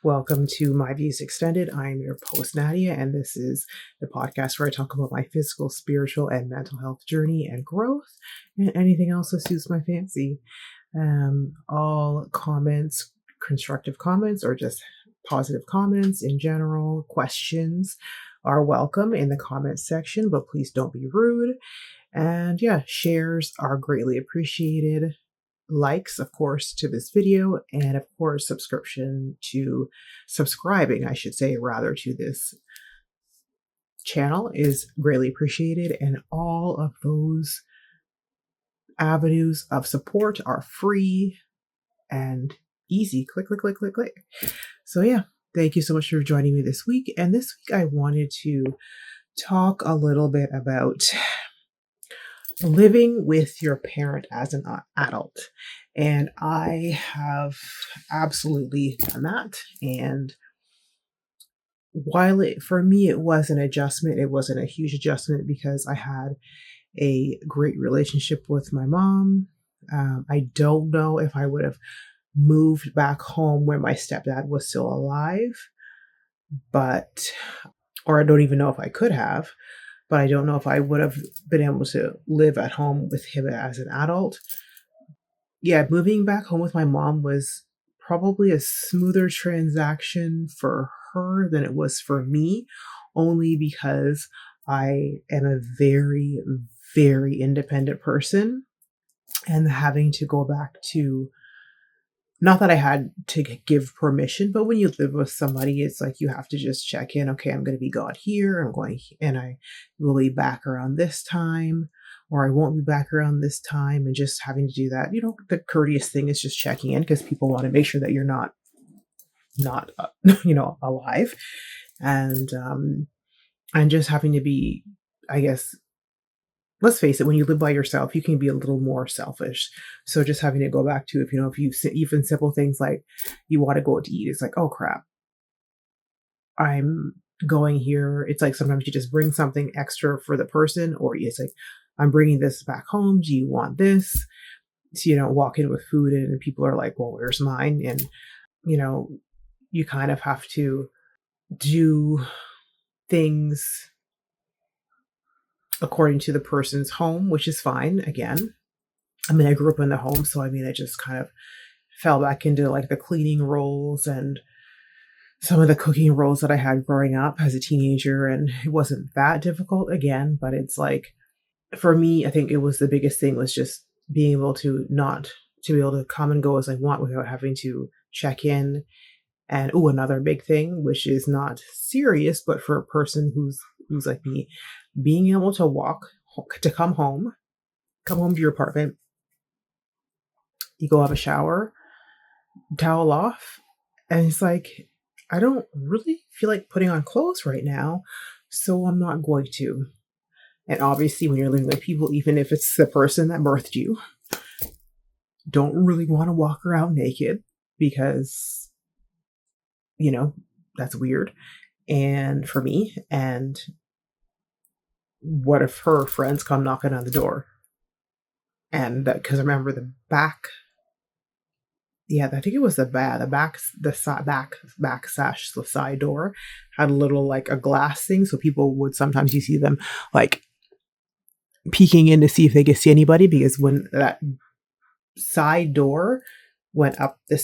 Welcome to My Views Extended. I'm your host, Nadia, and this is the podcast where I talk about my physical, spiritual, and mental health journey and growth, and anything else that suits my fancy. All comments, constructive comments, or just positive comments in general, questions are welcome in the comments section, but please don't be rude. And yeah, shares are greatly appreciated. Likes, of course, to this video, and of course, subscribing, I should say, rather, to this channel is greatly appreciated. And all of those avenues of support are free and easy. Click, click, click, click, click. So yeah, thank you so much for joining me this week. And this week I wanted to talk a little bit about living with your parent as an adult. And I have absolutely done that. And while for me, it was an adjustment, it wasn't a huge adjustment because I had a great relationship with my mom. I don't know if I would have moved back home when my stepdad was still alive, or I don't even know if I could have. But I don't know if I would have been able to live at home with him as an adult. Yeah, moving back home with my mom was probably a smoother transaction for her than it was for me, only because I am a very, very independent person, and having to go back to, not that I had to give permission, but when you live with somebody, it's like you have to just check in. Okay, I'm going to be gone here. And I will be back around this time, or I won't be back around this time. And just having to do that, the courteous thing is just checking in because people want to make sure that you're not alive. And just having to be, I guess, let's face it, when you live by yourself, you can be a little more selfish. So just having to go back to, if you even simple things like you want to go out to eat, it's like, oh crap, I'm going here. It's like sometimes you just bring something extra for the person, or it's like, I'm bringing this back home. Do you want this? So you don't walk in with food and people are like, well, where's mine? And, you kind of have to do things according to the person's home, which is fine. Again, I grew up in the home, so I just kind of fell back into like the cleaning roles and some of the cooking roles that I had growing up as a teenager, and it wasn't that difficult again, but it's like, for me, I think it was the biggest thing was just being able to be able to come and go as I want without having to check in. And another big thing, which is not serious, but for a person who's like me, being able to come home to your apartment, you go have a shower, towel off, and it's like, I don't really feel like putting on clothes right now, so I'm not going to. And obviously, when you're living with people, even if it's the person that birthed you, don't really want to walk around naked because, that's weird. And for me, and what if her friends come knocking on the door? And because I remember the back, I think it was the back sash, the side door had a little like a glass thing. So people would sometimes, you see them like peeking in to see if they could see anybody, because when that side door went up a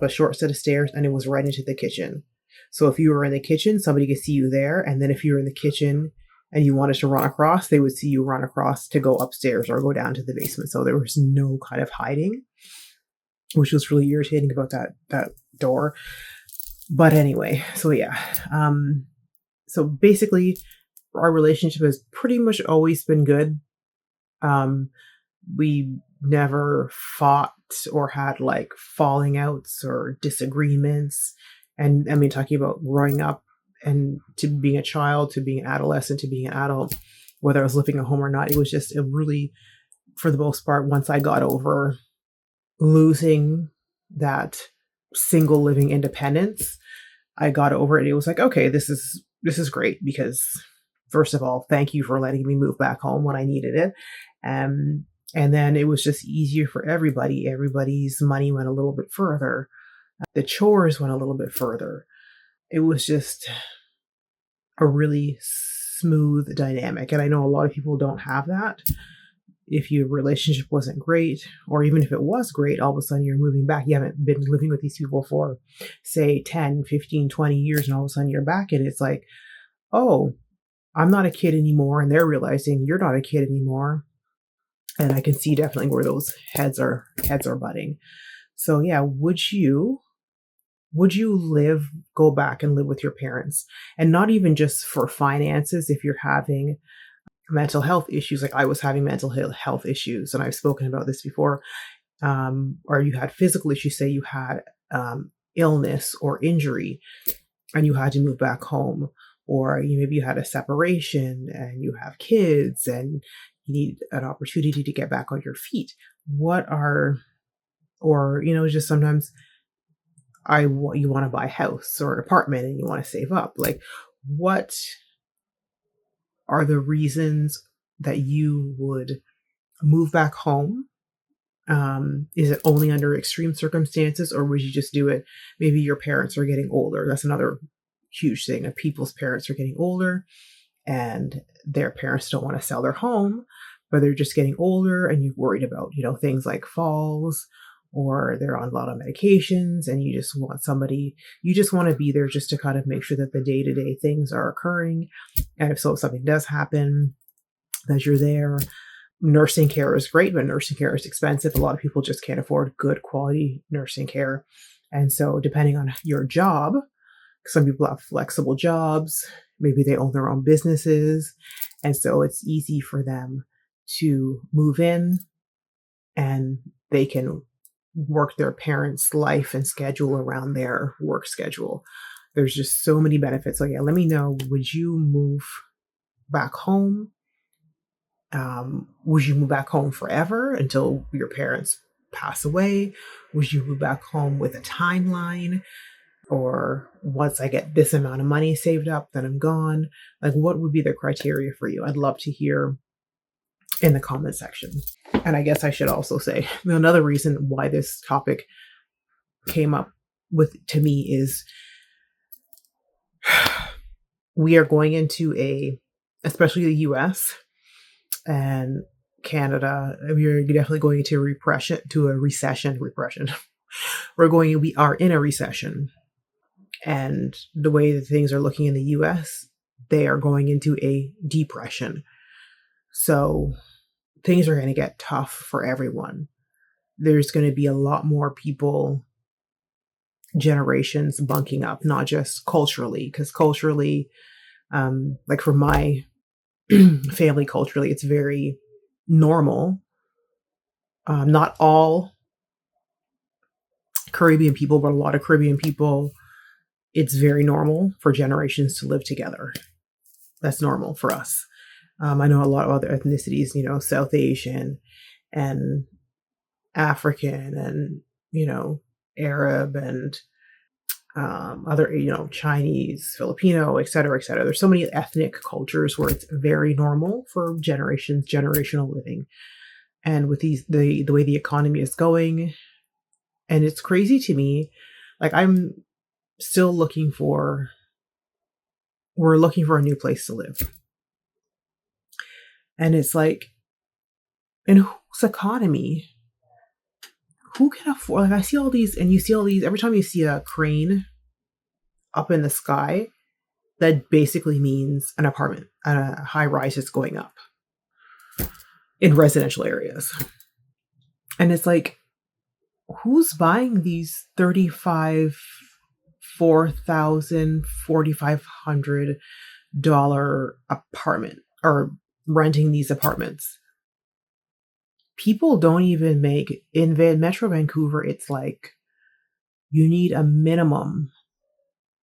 short set of stairs, and it was right into the kitchen. So if you were in the kitchen, somebody could see you there. And then if you were in the kitchen and you wanted to run across, they would see you run across to go upstairs or go down to the basement. So there was no kind of hiding, which was really irritating about that door. But anyway, so yeah. So basically, our relationship has pretty much always been good. We never fought or had like falling outs or disagreements. And talking about growing up and to being a child, to being an adolescent, to being an adult, whether I was living at home or not, it was just a really, for the most part, once I got over losing that single living independence, I got over it. It was like, okay, this is great, because first of all, thank you for letting me move back home when I needed it. And then it was just easier for everybody. Everybody's money went a little bit further. The chores went a little bit further. It was just a really smooth dynamic. And I know a lot of people don't have that. If your relationship wasn't great, or even if it was great, all of a sudden you're moving back. You haven't been living with these people for, say, 10, 15, 20 years, and all of a sudden you're back. And it's like, oh, I'm not a kid anymore. And they're realizing you're not a kid anymore. And I can see definitely where those heads are butting. So yeah, would you go back and live with your parents? And not even just for finances, if you're having mental health issues, like I was having mental health issues, and I've spoken about this before, or you had physical issues, say you had illness or injury, and you had to move back home, or maybe you had a separation and you have kids and you need an opportunity to get back on your feet. What are, or just sometimes you want to buy a house or an apartment and you want to save up. Like, what are the reasons that you would move back home? Is it only under extreme circumstances, or would you just do it? Maybe your parents are getting older. That's another huge thing. Of people's parents are getting older and their parents don't want to sell their home, but they're just getting older and you're worried about, things like falls, or they're on a lot of medications and you just want to be there just to kind of make sure that the day-to-day things are occurring. And if something does happen, that you're there. Nursing care is great, but nursing care is expensive. A lot of people just can't afford good quality nursing care. And so depending on your job, some people have flexible jobs, maybe they own their own businesses. And so it's easy for them to move in and they can work their parents' life and schedule around their work schedule. There's just so many benefits. So yeah, let me know, would you move back home? Would you move back home forever until your parents pass away? Would you move back home with a timeline? Or once I get this amount of money saved up, then I'm gone? Like, what would be the criteria for you? I'd love to hear in the comment section. And I guess I should also say another reason why this topic came up to me is we are going into especially the US and Canada, we're definitely going into a recession. We are in a recession. And the way that things are looking in the US, they are going into a depression. So things are going to get tough for everyone. There's going to be a lot more people, generations bunking up, not just culturally, because culturally, like for my family, culturally, it's very normal. Not all Caribbean people, but a lot of Caribbean people, it's very normal for generations to live together. That's normal for us. I know a lot of other ethnicities, South Asian and African and, Arab and other, Chinese, Filipino, et cetera, et cetera. There's so many ethnic cultures where it's very normal for generational living. And with the way the economy is going, and it's crazy to me, like I'm still we're looking for a new place to live. And it's like, in whose economy, who can afford, like I see all these, and you see all these, every time you see a crane up in the sky, that basically means an apartment, a high rise is going up in residential areas. And it's like, who's buying these $4,500 apartment or renting these apartments? People don't even make, in Metro Vancouver, it's like you need a minimum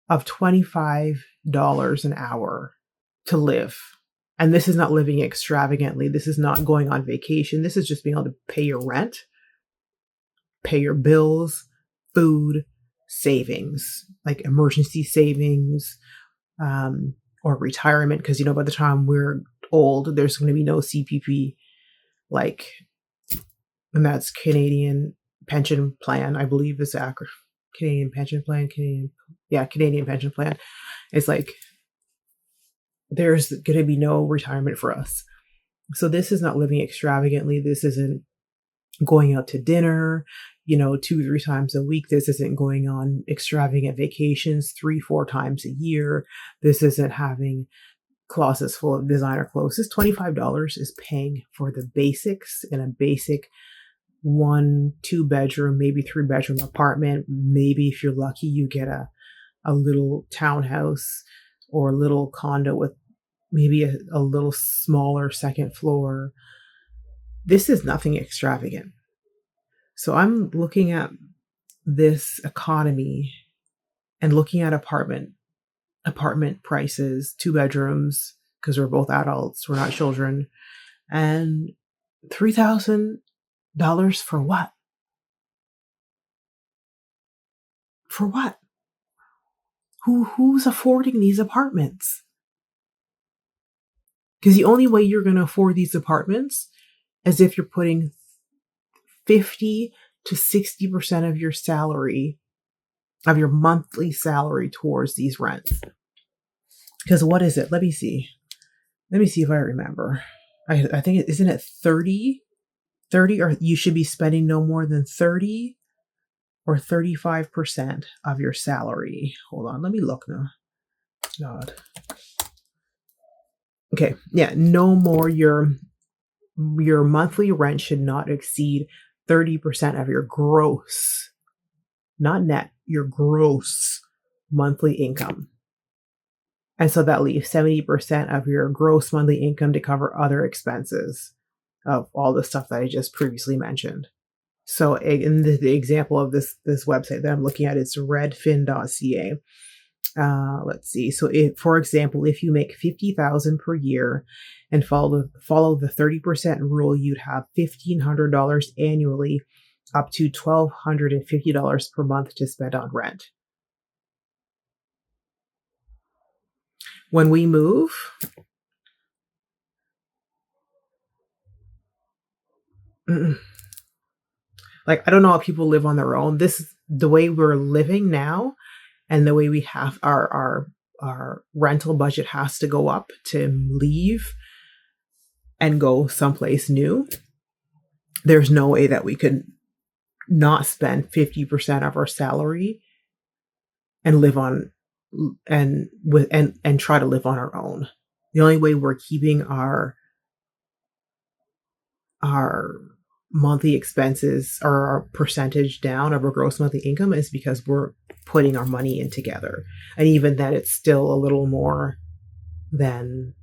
of $25 an hour to live. And this is not living extravagantly. This is not going on vacation. This is just being able to pay your rent, pay your bills, food, savings, like emergency savings, or retirement. Because, by the time we're old, there's going to be no CPP, and that's Canadian Pension Plan, I believe is Canadian pension plan, Canadian pension plan. It's like there's going to be no retirement for us. So this is not living extravagantly. This isn't going out to dinner, 2, 3 times a week. This isn't going on extravagant vacations 3, 4 times a year. This isn't having closets full of designer clothes. This $25 is paying for the basics in a basic 1, 2 bedroom, maybe 3 bedroom apartment. Maybe if you're lucky, you get a little townhouse or a little condo with maybe a little smaller second floor. This is nothing extravagant. So I'm looking at this economy and looking at apartment prices, 2 bedrooms, because we're both adults, we're not children, and $3,000 for what? For what? Who's affording these apartments? Because the only way you're going to afford these apartments is if you're putting 50 to 60% of your salary, of your monthly salary, towards these rents. Because what is it? Let me see if I remember. I think, isn't it 30, or you should be spending no more than 30 or 35% of your salary. Hold on, let me look now. God. Okay, yeah, no more. Your monthly rent should not exceed 30% of your gross, not net, your gross monthly income. And so that leaves 70% of your gross monthly income to cover other expenses of all the stuff that I just previously mentioned. So in the example of this website that I'm looking at, it's redfin.ca. Let's see. So for example, if you make $50,000 per year and follow the 30% rule, you'd have $1,500 annually, up to $1,250 per month to spend on rent. When we move, like, I don't know how people live on their own. The way we're living now, and the way we have our rental budget has to go up to leave and go someplace new. There's no way that we could not spend 50% of our salary and live on and try to live on our own. The only way we're keeping our monthly expenses or our percentage down of our gross monthly income is because we're putting our money in together. And even then, it's still a little more than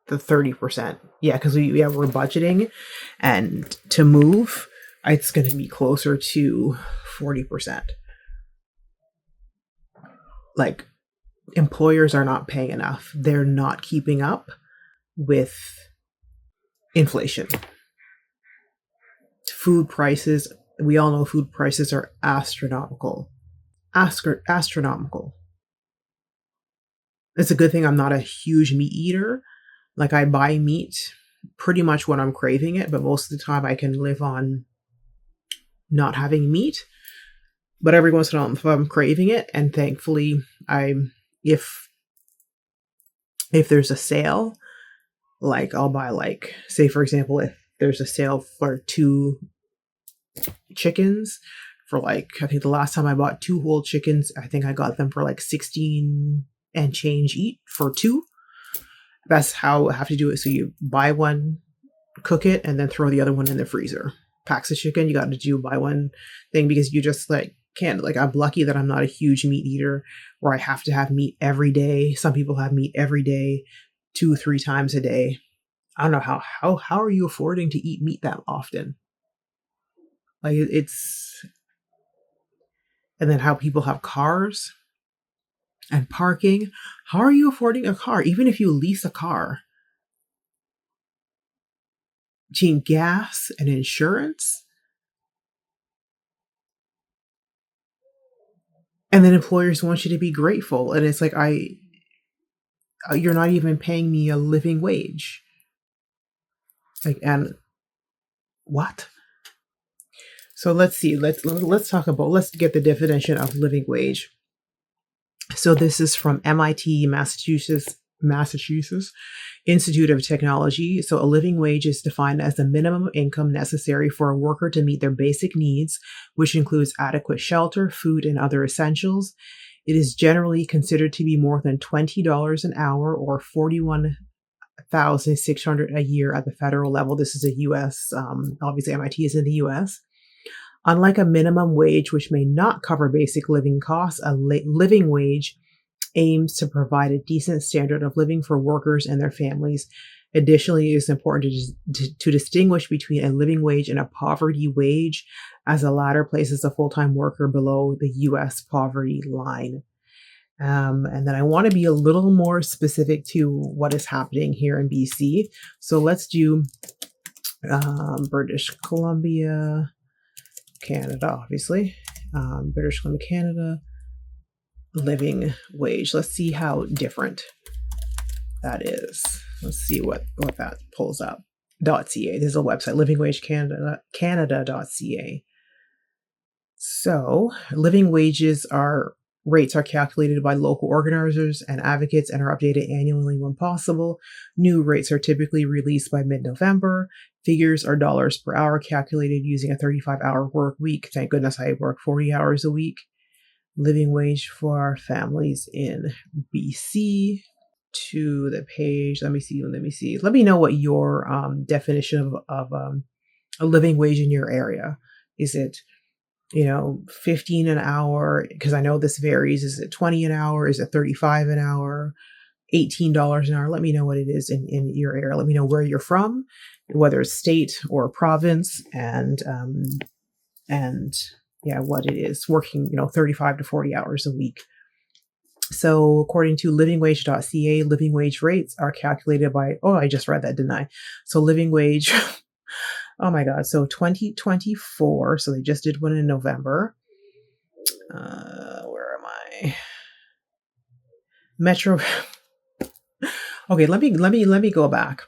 the 30%. Yeah, because we're budgeting, and to move, it's going to be closer to 40%. Like, employers are not paying enough. They're not keeping up with inflation. Food prices, we all know food prices are astronomical. Astronomical. It's a good thing I'm not a huge meat eater. Like, I buy meat pretty much when I'm craving it, but most of the time I can live on not having meat. But every once in a while, if I'm craving it, and thankfully if there's a sale, like, I'll buy, like, say for example, if there's a sale for 2 chickens for, like, I think the last time I bought 2 whole chickens, I think I got them for like 16 and change each for 2. That's how I have to do it. So you buy one, cook it, and then throw the other one in the freezer. Packs of chicken, you got to do buy one thing, because you just can't. Like, I'm lucky that I'm not a huge meat eater where I have to have meat every day. Some people have meat every day, 2-3 times a day. I don't know how are you affording to eat meat that often? Like, it's, and then how people have cars and parking. How are you affording a car? Even if you lease a car, between gas and insurance, and then employers want you to be grateful, and it's like, you're not even paying me a living wage. Like, and what? So let's see. Let's talk about. Let's get the definition of living wage. So this is from MIT, Massachusetts Institute of Technology. So a living wage is defined as the minimum income necessary for a worker to meet their basic needs, which includes adequate shelter, food, and other essentials. It is generally considered to be more than $20 an hour or 41,600 a year at the federal level. This is a U.S. Obviously, MIT is in the U.S. Unlike a minimum wage, which may not cover basic living costs, a living wage aims to provide a decent standard of living for workers and their families. Additionally, it is important to distinguish between a living wage and a poverty wage, as the latter places a full-time worker below the U.S. poverty line. And then I want to be a little more specific to what is happening here in BC. So let's do British Columbia, Canada, obviously. British Columbia, Canada, living wage. Let's see how different that is. Let's see what that pulls up. .ca. There's a website, livingwagecanada.ca. So living wages rates are calculated by local organizers and advocates and are updated annually when possible. New rates are typically released by mid-November. Figures are dollars per hour calculated using a 35-hour work week. Thank goodness I work 40 hours a week. Living wage for families in BC. To the page. Let me see. Let me know what your definition of a living wage in your area. Is it 15 an hour? Because I know this varies. Is it 20 an hour? Is it 35 an hour? $18 an hour? Let me know what it is in your area. Let me know where you're from, whether it's state or province, and what it is working, 35 to 40 hours a week. So according to livingwage.ca, living wage rates are calculated by, I just read that, didn't I? So living wage, oh my God. So 2024, so they just did one in November. Where am I? Metro. Okay, let me go back.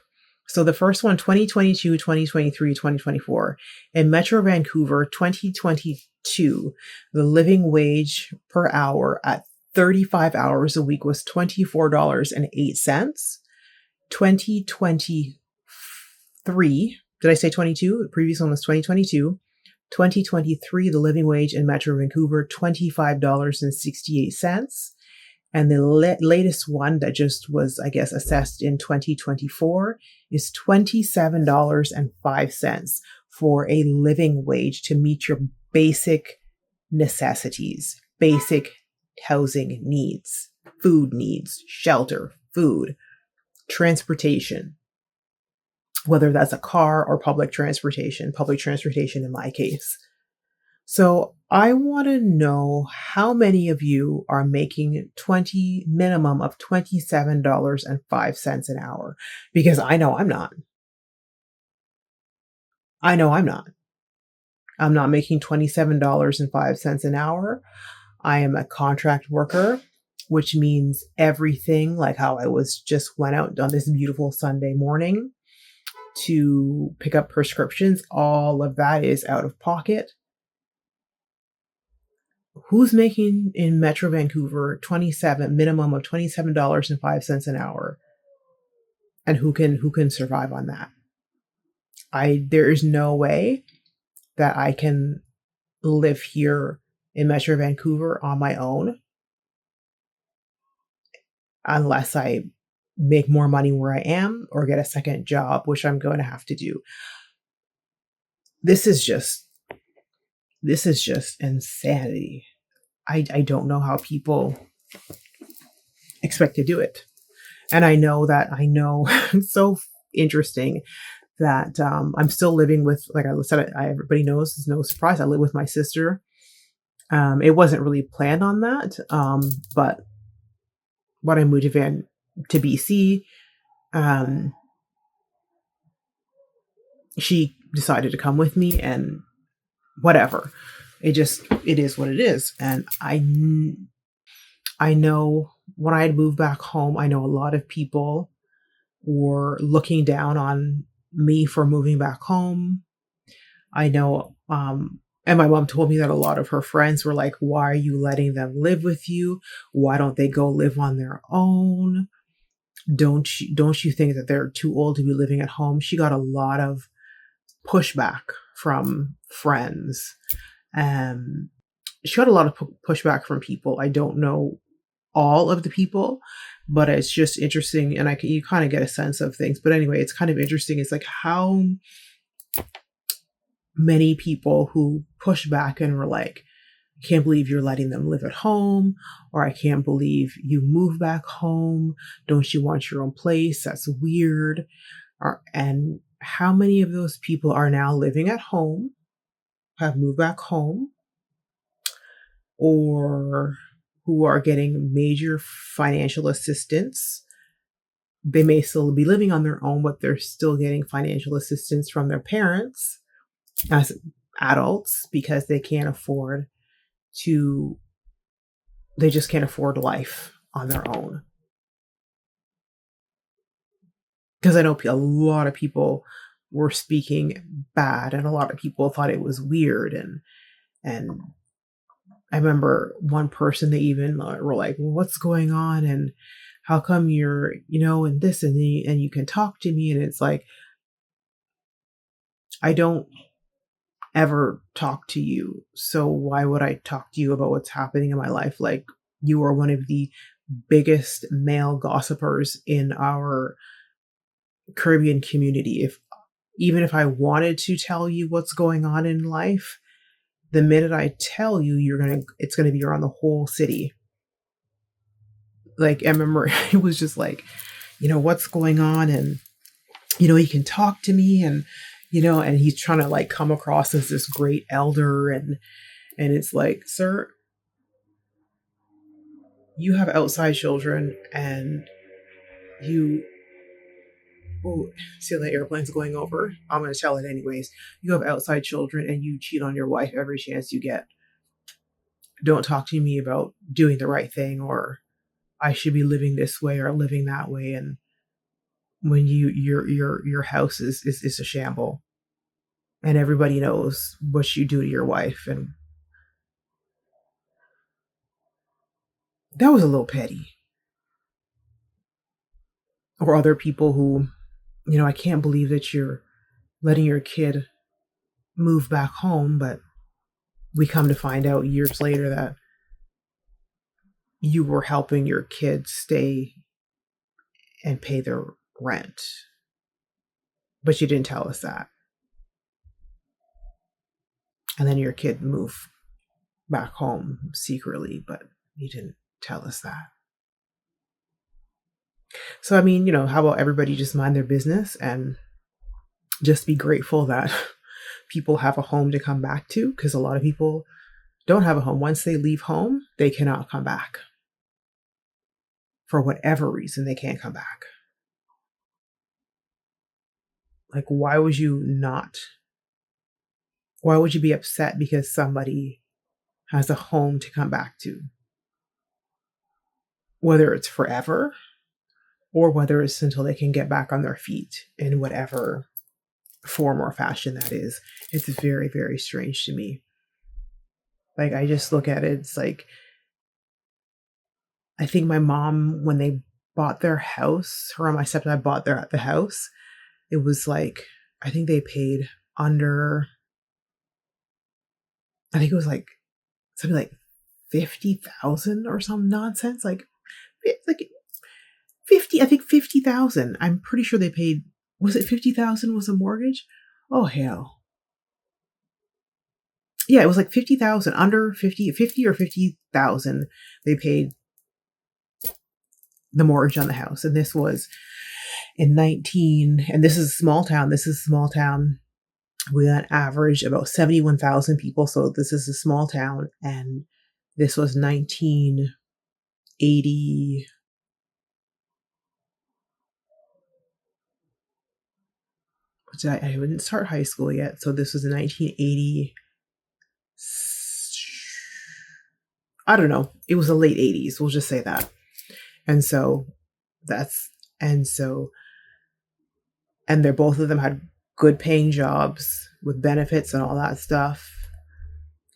So the first one, 2022, 2023, 2024. In Metro Vancouver, 2022, the living wage per hour at 35 hours a week was $24.08. 2023, did I say 22? The previous one was 2022. 2023, the living wage in Metro Vancouver, $25.68. And the latest one that just was, I guess, assessed in 2024 is $27.05 for a living wage to meet your basic necessities, basic housing needs, food needs, shelter, food, transportation, whether that's a car or public transportation in my case. So I want to know how many of you are making minimum of $27.05 an hour, because I know I'm not. I'm not making $27.05 an hour. I am a contract worker, which means everything, like how I went out on this beautiful Sunday morning to pick up prescriptions, all of that is out of pocket. Who's making in Metro Vancouver minimum of $27.05 an hour? And who can survive on that? There is no way that I can live here in Metro Vancouver on my own unless I make more money where I am or get a second job, which I'm going to have to do. This is just insanity. I don't know how people expect to do it. And I know it's so interesting that I'm still living with, like I said, everybody knows, it's no surprise, I live with my sister. It wasn't really planned on that, but when I moved to BC, she decided to come with me, and whatever. It is what it is. And I know when I had moved back home, I know a lot of people were looking down on me for moving back home. I know And my mom told me that a lot of her friends were like, why are you letting them live with you? Why don't they go live on their own? Don't you think that they're too old to be living at home? She got a lot of pushback from friends. Um, she got a lot of pushback from people. I don't know all of the people, but it's just interesting, and you kind of get a sense of things. But anyway, it's kind of interesting. It's like how many people who push back and were like, I can't believe you're letting them live at home, or I can't believe you move back home. Don't you want your own place? That's weird. And how many of those people are now living at home, have moved back home, or who are getting major financial assistance? They may still be living on their own, but they're still getting financial assistance from their parents as adults because to they just can't afford life on their own. Because I know a lot of people were speaking bad, and a lot of people thought it was weird, and I remember one person, they even were like, well, what's going on, and how come you're, and this, and you can talk to me. And it's like, I don't ever talk to you, so why would I talk to you about what's happening in my life? Like, you are one of the biggest male gossipers in our Caribbean community. Even if I wanted to tell you what's going on in life, the minute I tell you, it's gonna be around the whole city. Like, I remember it was just like, what's going on, and he can talk to me, and and he's trying to like come across as this great elder, and it's like, sir, you have outside children, and you oh, see the airplane's going over. I'm going to tell it anyways. You have outside children, and you cheat on your wife every chance you get. Don't talk to me about doing the right thing, or I should be living this way or living that way. And when your house is a shamble, and everybody knows what you do to your wife, and that was a little petty. Or other people who, I can't believe that you're letting your kid move back home, but we come to find out years later that you were helping your kids stay and pay their rent. But you didn't tell us that. And then your kid moved back home secretly, but you didn't tell us that. So, I mean, how about everybody just mind their business and just be grateful that people have a home to come back to? Because a lot of people don't have a home. Once they leave home, they cannot come back. For whatever reason, they can't come back. Like, why would you be upset because somebody has a home to come back to? Whether it's forever or whether it's until they can get back on their feet in whatever form or fashion that is. It's very, very strange to me. Like, I just look at it, it's like, I think my mom, when they bought their house, her and my stepdad bought the house, it was like, I think they paid under, I think it was like something like 50,000 or some nonsense. Like 50, I think 50,000. I'm pretty sure they paid, was it 50,000 was a mortgage? Oh, hell. Yeah, it was like 50,000, under 50 or 50,000. They paid the mortgage on the house. And this was in and this is a small town. We got average about 71,000 people. So this is a small town. And this was 1980. I didn't start high school yet. So this was in 1980. I don't know. It was the late 80s. We'll just say that. And so and they're both of them had good paying jobs with benefits and all that stuff.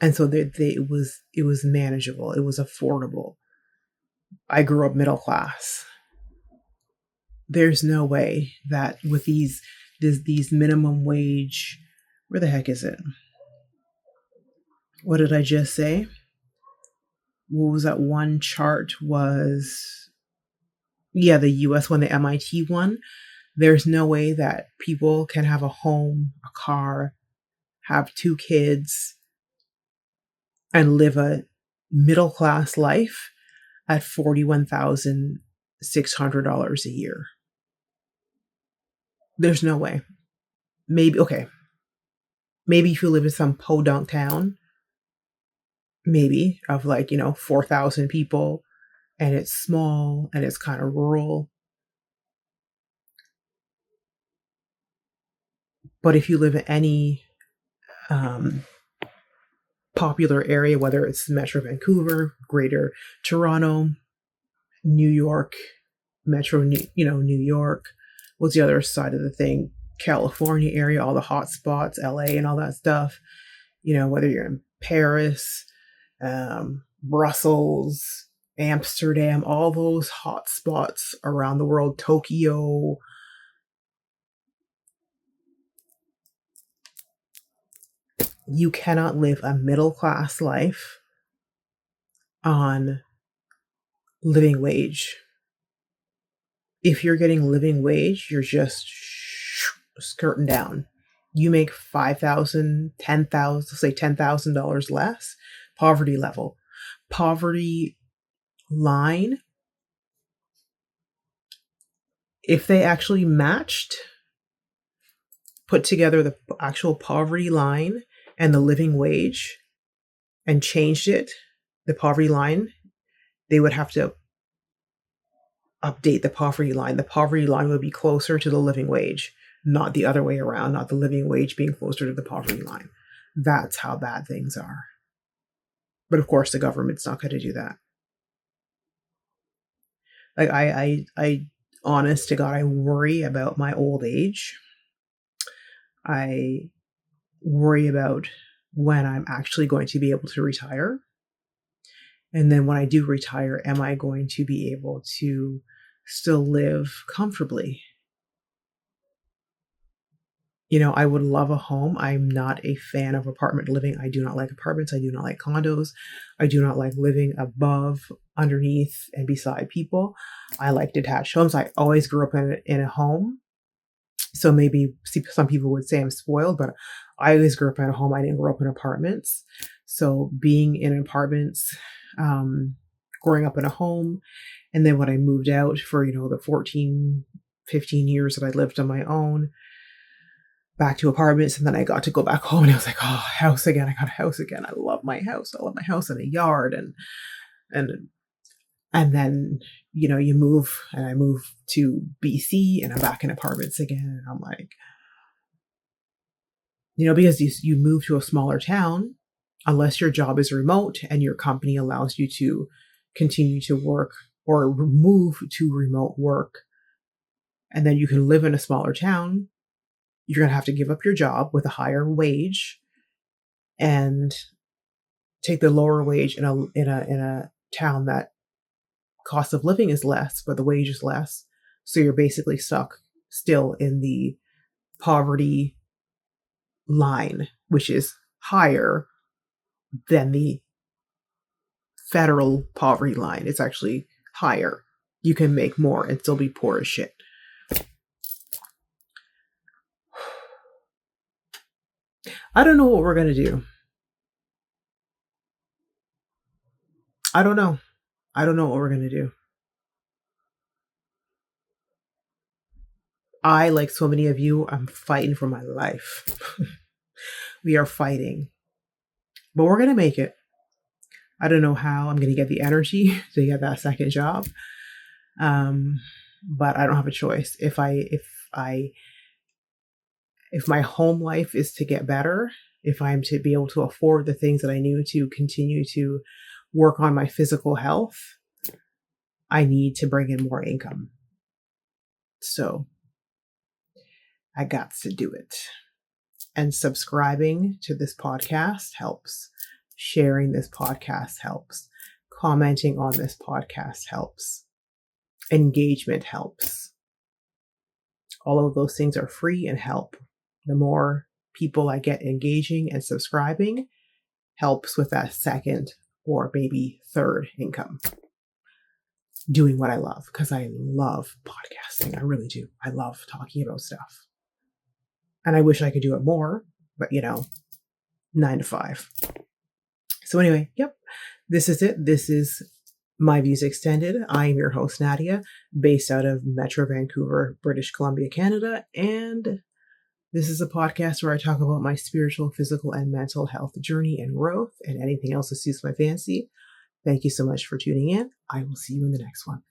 And so it was manageable. It was affordable. I grew up middle class. There's no way that with these minimum wage, where the heck is it? What did I just say? What was that one chart was? Yeah, the US one, the MIT one. There's no way that people can have a home, a car, have two kids, and live a middle class life at $41,600 a year. There's no way. Maybe, okay, maybe if you live in some podunk town, maybe of like, 4,000 people, and it's small and it's kind of rural. But if you live in any um, popular area, whether it's Metro Vancouver, Greater Toronto, New York, New York, what's the other side of the thing? California area, all the hot spots, LA and all that stuff, whether you're in Paris, Brussels, Amsterdam, all those hot spots around the world, Tokyo. You cannot live a middle class life on living wage. If you're getting living wage, you're just skirting down. You make $5,000, $10,000, say $10,000 less. Poverty level. Poverty line, if they actually put together the actual poverty line and the living wage and changed it, the poverty line, they would have to update the poverty line. The poverty line would be closer to the living wage, not the other way around, not the living wage being closer to the poverty line. That's how bad things are. But of course, the government's not going to do that. Like I, honest to God, I worry about my old age. I worry about when I'm actually going to be able to retire. And then when I do retire, am I going to be able to still live comfortably? I would love a home. I'm not a fan of apartment living. I do not like apartments. I do not like condos. I do not like living above, underneath, and beside people. I like detached homes. I always grew up in a home. So maybe some people would say I'm spoiled, but I always grew up in a home. I didn't grow up in apartments. So being in apartments, growing up in a home, and then when I moved out for, the 14, 15 years that I lived on my own, back to apartments, and then I got to go back home, and I was like, oh, house again. I got a house again. I love my house. I love my house and a yard, and then you move, and I move to BC, and I'm back in apartments again, and I'm like, because you move to a smaller town, unless your job is remote and your company allows you to continue to work or move to remote work, and then you can live in a smaller town, you're going to have to give up your job with a higher wage and take the lower wage in a town that cost of living is less, but the wage is less. So you're basically stuck still in the poverty line, which is higher than the federal poverty line. It's actually higher. You can make more and still be poor as shit. I don't know what we're going to do. I don't know. I don't know what we're going to do. I, like so many of you, I'm fighting for my life. We are fighting. But we're going to make it. I don't know how I'm going to get the energy to get that second job. But I don't have a choice. If my home life is to get better, if I'm to be able to afford the things that I need to continue to work on my physical health, I need to bring in more income. So I got to do it. And subscribing to this podcast helps. Sharing this podcast helps. Commenting on this podcast helps. Engagement helps. All of those things are free and help. The more people I get engaging and subscribing helps with that second or maybe third income. Doing what I love, because I love podcasting. I really do. I love talking about stuff. And I wish I could do it more, but 9 to 5. So anyway, yep, this is it. This is My Views Extended. I am your host, Nadia, based out of Metro Vancouver, British Columbia, Canada. And this is a podcast where I talk about my spiritual, physical, and mental health journey and growth and anything else that suits my fancy. Thank you so much for tuning in. I will see you in the next one.